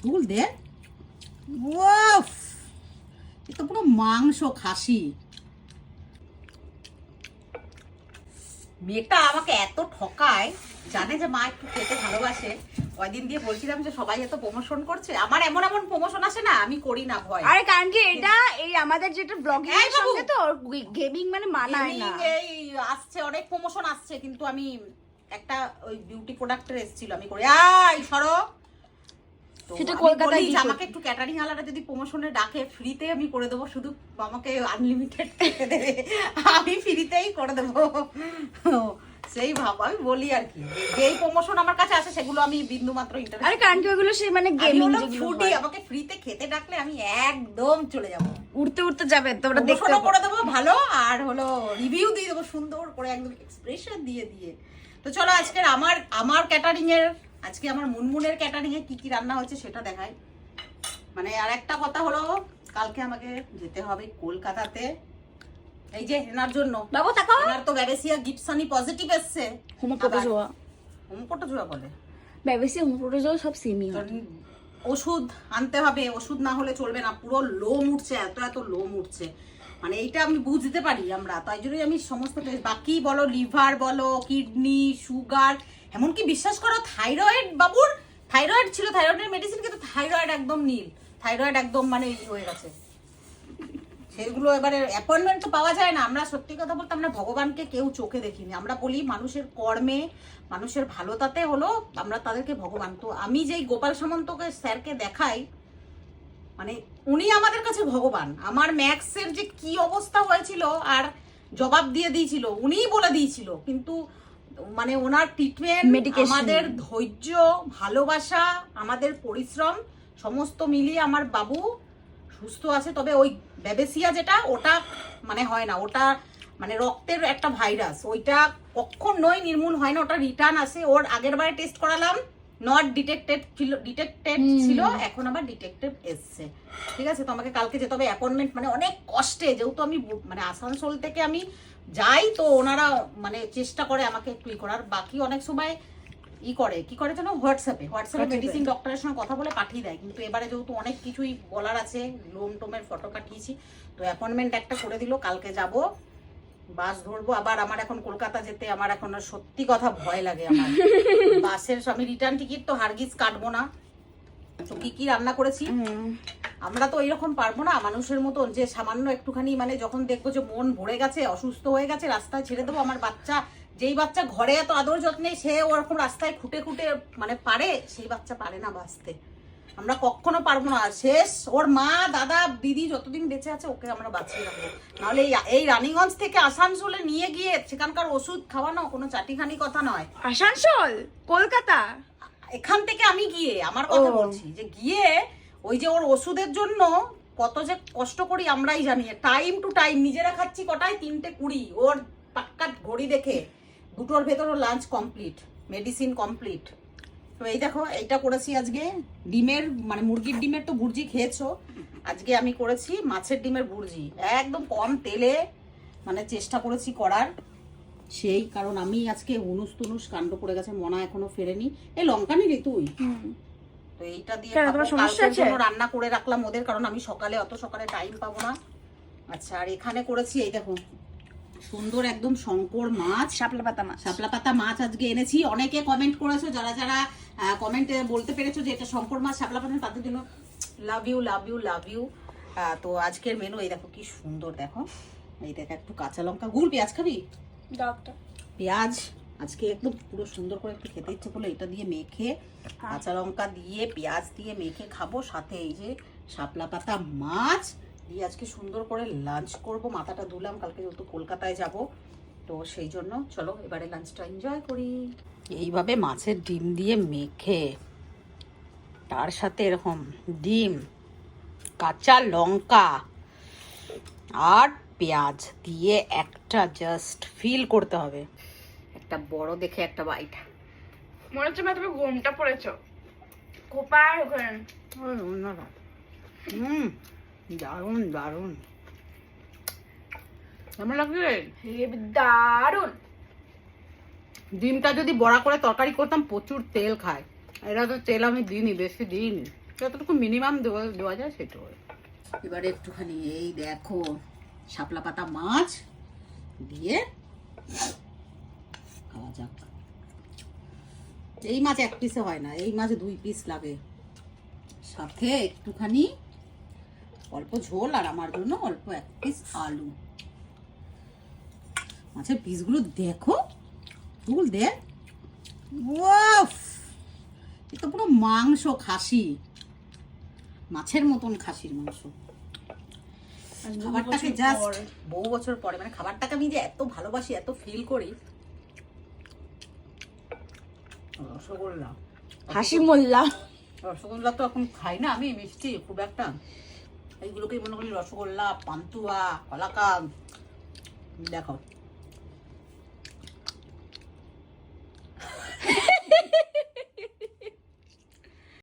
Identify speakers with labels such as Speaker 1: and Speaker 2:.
Speaker 1: তুল দে। ওফ, এটা পুরো মাংস খাসি। মেয়েটা আমাকে এত ঠকায়, জানে যে মা একটু খেতে ভালোবাসে। কয়দিন দিয়ে বলছিলাম যে সবাই এত প্রমোশন করছে, আমার এমন এমন প্রমোশন আসে না, আমি করি না ভয়।
Speaker 2: আরে কারণ কি এটা এই আমাদের যেটা ব্লগিং এর সঙ্গে তো গেমিং মানে মানায় না।
Speaker 1: এই আসছে অনেক প্রমোশন আসছে, কিন্তু আমি একটা ওই বিউটি প্রোডাক্টের এসেছিল, আমি করি আই সরো।
Speaker 2: সেটা কলকাতায়
Speaker 1: গিয়ে আমাকে একটু ক্যাটারিং আলাদা যদি প্রমোশনে ডাকে, ফ্রিতে আমি করে দেবো, শুধু আমাকে আনলিমিটেড খেতে দেবে, আমি ফ্রিতেই করে দেবো। সেই ভাব আমি বলি আর কি, যেই প্রমোশন আমার কাছে আসে সেগুলো আমি বিন্দু মাত্র ইন্টারেস্ট।
Speaker 2: আরে কারণ কি ওগুলো সে মানে গেমিং
Speaker 1: ফুডি, আমাকে ফ্রিতে খেতে ডাকলে আমি একদম চলে যাব,
Speaker 2: উড়তে উড়তে যাবে, তোমরা দেখতে
Speaker 1: করে দেবো ভালো, আর হলো রিভিউ দিয়ে দেবো সুন্দর করে, একদম এক্সপ্রেশন দিয়ে দিয়ে। তো চলো আজকের আমার ক্যাটারিং এর, আজকে আমার মুনমুনের ক্যাটারিং এ কি কি রান্না হচ্ছে সেটা দেখাই। মানে আর একটা কথা হলো, কালকে আমাকে যেতে হবে কলকাতাতে, এই যে এনার জন্য।
Speaker 2: বাবু তাকাও,
Speaker 1: এনার তো ব্যাবেসিয়া গিফটসানি পজিটিভ এসছে। হোমোপ্রোটোজোয়া বলে,
Speaker 2: ব্যাবেসিয়া হোমোপ্রোটোজোয়া সব সেমই হয়।
Speaker 1: ওষুধ আনতে হবে, ওষুধ না হলে চলবে না, পুরো লোম উঠছে, এত এত লোম উঠছে, মানে এইটা আমি বুঝতে পারি আমরা, তাই জন্যই আমি সমস্ত বাকি বলো, লিভার বলো, কিডনি, সুগার, এমনকি বিশ্বাস করো থাইরয়েড, বাবুর থাইরয়েড ছিল, থাইরয়েডের মেডিসিন, কিন্তু থাইরয়েড একদম নীল, থাইরয়েড একদম মানে হয়ে গেছে। সেগুলো এবারে অ্যাপয়েন্টমেন্ট তো পাওয়া যায় না। আমরা সত্যি কথা বলতে আমরা ভগবানকে কেউ চোখে দেখিনি, আমরা বলি মানুষের কর্মে, মানুষের ভালোতাতে হলো আমরা তাদেরকে ভগবান। তো আমি যেই গোপাল সামন্তকে স্যারকে দেখাই, মানে উনি আমাদের কাছে ভগবান। আমার ম্যাক্সের যে কি অবস্থা হয়েছিল আর জবাব দিয়ে দিয়েছিল, উনিই বলে দিয়েছিল, কিন্তু মানে ওনার ট্রিটমেন্ট, আমাদের ধৈর্য, ভালোবাসা, আমাদের পরিশ্রম সমস্ত মিলিয়ে আমার বাবু সুস্থ আছে। তবে ওই ব্যাবেসিয়া যেটা, ওটা মানে হয় না, ওটা মানে রক্তের একটা ভাইরাস, ওইটা কখনোই নির্মূল হয় না, ওটা রিটার্ন আসে। ওর আগের বারে টেস্ট করালাম, নট ডিটেক্টেড ছিল, এখন আবার ডিটেক্টেড এসছে। ঠিক আছে, তো আমাকে কালকে যেতে হবে অ্যাপয়েন্টমেন্ট, মানে অনেক কষ্টে, যেহেতু আমি মানে আসানসোল থেকে আমি যাই, তো ওনারা মানে চেষ্টা করে আমাকে একটু করার, বাকি অনেক সময় কি করে যেন হোয়াটসঅ্যাপে মেডিসিন ডক্টরের সঙ্গে কথা বলে পাঠিয়ে দেয়, কিন্তু এবারে যেহেতু অনেক কিছুই বলার আছে, লোম টোমের ফটো পাঠিয়েছি, তো অ্যাপয়েন্টমেন্ট একটা করে দিল, কালকে যাব, বাস ধরবো। আবার আমার এখন কলকাতা যেতে আমার এখন সত্যি কথা ভয় লাগে, আমার বাসের আমি রিটার্ন টিকিট তো হারগিজ কাটবো না। তো কি কি রান্না করেছি, আমরা তো এইরকম পারবো না মানুষের মতন যে সামান্য একটুখানি, মানে যখন দেখবো যে মন ভরে গেছে, অসুস্থ হয়ে গেছে, রাস্তায় ছেড়ে দেবো। আমার বাচ্চা, যেই বাচ্চা ঘরে এত আদর যত্নে, সে ওরকম রাস্তায় খুঁটে খুঁটে মানে পারে, সেই বাচ্চা পারে না বাঁচতে, আমরা কখনো পারবো না। শেষ ওর মা, দাদা, দিদি যতদিন বেঁচে আছে ওকে আমরা বাঁচিয়ে রাখবো, নাহলে এই রানীগঞ্জ থেকে আসানসোলে নিয়ে গিয়ে সেখানকার ওষুধ খাওয়ানো কোনো চাটিখানি কথা নয়।
Speaker 2: আসানসোল, কলকাতা,
Speaker 1: এখান থেকে আমি গিয়ে আমার কথা বলছি, যে গিয়ে ওই যে ওর ওষুধের জন্য কত যে কষ্ট করি আমরাই জানি। টাইম টু টাইম নিজেরা খাচ্ছি কটায়, 3:20, ওর পাক্কা ঘড়ি দেখে 2টোর ভেতর লাঞ্চ কমপ্লিট, মেডিসিন কমপ্লিট। তো এই দেখো, এইটা করেছি আজকে ডিমের, মানে মুরগির ডিমের তো ভুর্জি খেয়েছো, আজকে আমি করেছি মাছের ডিমের ভুর্জি, একদম কম তেলে, মানে চেষ্টা করেছি করার। সেই কারণ আমি আজকে তুনুস কাণ্ড করে গেছে, মনা এখনো ফেরেনি। এই লঙ্কা নিলি তুই? তো এইটা দিয়ে কালকের জন্য রান্না করে রাখলাম ওদের, কারণ আমি অত সকালে টাইম পাবো না। আচ্ছা, আর এখানে করেছি এই দেখো সুন্দর একদম শঙ্কর মাছ, শাপলা পাতা মাছ আজকে এনেছি। অনেকে কমেন্ট করেছো, যারা যারা কমেন্টে বলতে পেরেছো যে এটা শঙ্কর মাছ শাপলা পাতা, তাদের জন্য love you love you love you. তো আজকের মেনু এই দেখো কি সুন্দর, দেখো এই দেখো, একটু কাঁচা লঙ্কা, গুড়, পেঁয়াজ খাবি? পেঁয়াজ আজকে একদম পুরো সুন্দর করে একটু খেতে ইচ্ছে করলো, এটা দিয়ে মেখে, কাঁচা লঙ্কা দিয়ে পেঁয়াজ দিয়ে মেখে খাবো, সাথে এই যে শাপলা পাতা মাছ দিয়ে আজকে সুন্দর করে লাঞ্চ করব। মাথাটা ধুলাম, কালকে যেহেতু কলকাতায় যাব, তো সেই জন্য চলো এবারে লাঞ্চটা এনজয় করি। এইভাবে মাছের ডিম দিয়ে মেখে, তার সাথে এরকম ডিম, কাঁচা লঙ্কা আর পেঁয়াজ দিয়ে একটা জাস্ট ফিল করতে হবে। একটা বড় দেখে একটা বাইট,
Speaker 2: মনে হচ্ছে তুমি ঘুমটা পড়েছো কোপার ওখানে।
Speaker 1: দারুন দারুন, কেমন লাগছে?
Speaker 2: দারুন।
Speaker 1: ডিমটা যদি বড়া করে তরকারি করতাম, প্রচুর তেল খায়, এটা তো তেল আমি দিইনি, বেশি দিইনি।
Speaker 3: যতটুকু মিনিমাম দেওয়া যায় সেটা।
Speaker 1: এবারে একটুখানি এই দেখো শাপলা পাতা মাছ দিয়ে খাওয়া যাক। এই মাছ এক পিসে হয় না, এই মাছ 2 পিস লাগে, সাথে একটুখানি অল্প ঝোল আর আমার জন্য অল্প 1 পিস আলু। মাছের পিসগুলো দেখো, ফুল দেখ, ওয়াফ, এ তো পুরো মাংস, খাসি মাছের মতন খাসির মাংস। খাবারটাকে জাস্ট বহু বছর পরে, মানে খাবারটাকে আমি যে এত ভালোবাসি, এত ফিল করি। রসগোল্লা,
Speaker 2: হাসি মোল্লা।
Speaker 1: রসগোল্লা তো এখন খাই না আমি মিষ্টি খুব একটা, এইগুলোকেই মনে করি রসগোল্লা, পান্তুয়া, কলাকাঁদ। দেখো